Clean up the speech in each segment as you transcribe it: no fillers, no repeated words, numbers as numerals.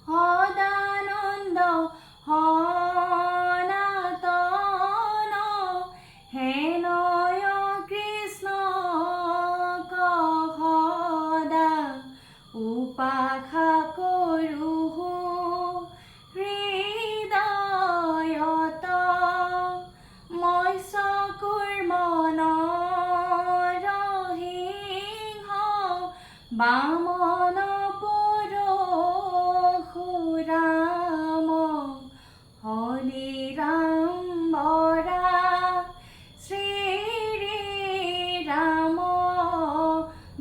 সদানন্দ সনাতন হেনয় কৃষ্ণ সদা উপাসা কৰোঁ হৃদয়ত মই চকুৰ মনৰ সিংহ বামন পৰশুৰাম হৰিৰাম বৰা শ্ৰীৰাম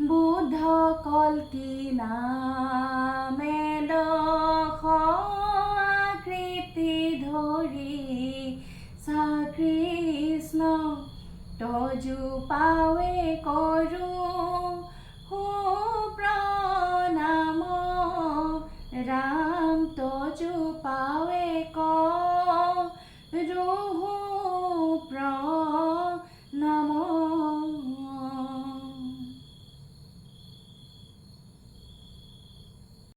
বুদ্ধ কল্কি নামে আকৃতি ধৰি কৃষ্ণ তজু পাৱে কৰোঁ সুপ্ৰ